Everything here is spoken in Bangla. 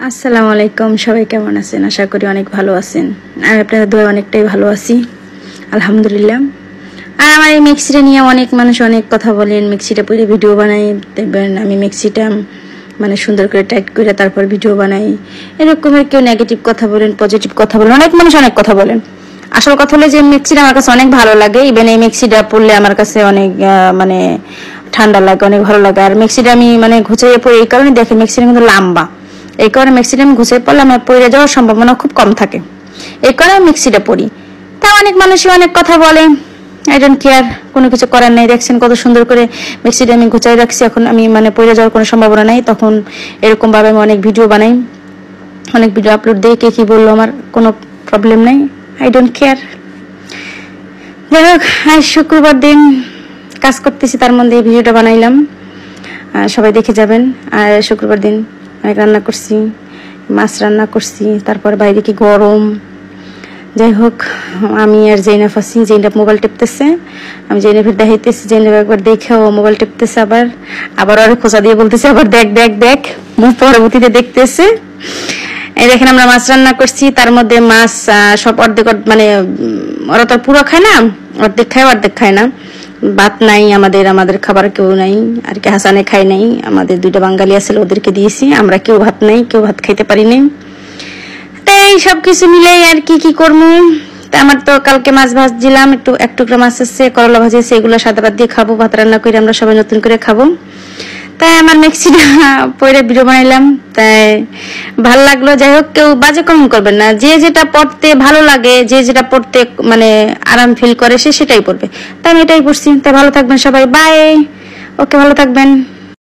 আসসালামু আলাইকুম, সবাই কেমন আছেন? আশা করি অনেক ভালো আছেন। আর আপনাদের দোয়া অনেকটাই ভালো আছি, আলহামদুলিল্লাহ। আর আমার এই মিক্সিটা নিয়ে অনেক মানুষ অনেক কথা বলেন, মিক্সিটা পরে ভিডিও বানাই। দেখবেন আমি মিক্সিটা মানে সুন্দর করে টাইট করে তারপর ভিডিও বানাই। এরকমের কেউ নেগেটিভ কথা বলেন, পজিটিভ কথা বলেন, অনেক মানুষ অনেক কথা বলেন। আসল কথা হলো যে মিক্সিটা আমার কাছে অনেক ভালো লাগে। ইভেন এই মিক্সিটা পরলে আমার কাছে অনেক মানে ঠান্ডা লাগে, অনেক ভালো লাগে। আর মিক্সিটা আমি মানে ঘুচিয়ে পড়ি এই কারণে, দেখে মিক্সিটা কিন্তু লম্বা, এই কারণে মিক্সিটা আমি ঘুষে পড়লে আমার পড়ে যাওয়ার সম্ভাবনা খুব কম থাকে, এই কারণে মিক্সিটা পড়ি। তা অনেক মানুষই অনেক কথা বলে, আই ডোন্ট কেয়ার, কোনো কিছু করার নেই। দেখছেন কত সুন্দর করে মিক্সিটা আমি গুছাই রাখছি, এখন আমি মানে পড়ে যাওয়ার কোনো সম্ভাবনা নাই। তখন এরকম ভাবে আমি অনেক ভিডিও বানাই, অনেক ভিডিও আপলোড দিই। কে কি বললো আমার কোনো প্রবলেম নাই, আই ডোন্ট কেয়ার। যাই হোক, আজ শুক্রবার দিন কাজ করতেছি, তার মধ্যে এই ভিডিওটা বানাইলাম, সবাই দেখে যাবেন। আর শুক্রবার দিন অনেক রান্না করছি, মাছ রান্না করছি, তারপর বাইরে কি গরম। যাই হোক, আমি আর জৈনাফ আছি, জৈনাফ মোবাইল টিপতেছে, আমি জৈনাফের দেখাইতেছি, জৈনাফ একবার দেখে ও মোবাইল টিপতেছে, আবার আরো খোঁচা দিয়ে বলতেছে আবার দেখ দেখ দেখ, মুখ পরবর্তীতে দেখতেছে। এই দেখেন আমরা মাছ রান্না করছি, তার মধ্যে মাছ সব অর্ধেক মানে ওরা তো পুরো খায় না, অর্ধেক খায় অর্ধেক খায় না। ভাত নাই আমাদের খাবার কেউ নাই, আর কি হাসানে খাই নাই, আমাদের দুইটা বাঙালি আছে ওদেরকে দিয়েছি, আমরা কেউ ভাত নাই, কেউ ভাত খাইতে পারি নাই। তাই সবকিছু মিলে আর কি করবো। তা আমার তো কালকে মাছ ভাজছিলাম, এক টুকরা মাছ আছে, করলা ভাজিয়েছে, এগুলো সাদা ভাত দিয়ে খাবো, ভাত রান্না করে আমরা সবাই নতুন করে খাবো। তাই আমার মিক্সিটা পরে ভিডিও বানাইলাম, তাই ভালো লাগলো। যাই হোক, কেউ বাজে কমেন্ট করবেন না, যে যেটা পড়তে ভালো লাগে, যে যেটা পড়তে মানে আরাম ফিল করে সে সেটাই পড়বে। তাই আমি এটাই পড়ছি। তাই ভালো থাকবেন সবাই, বাই। ওকে, ভালো থাকবেন।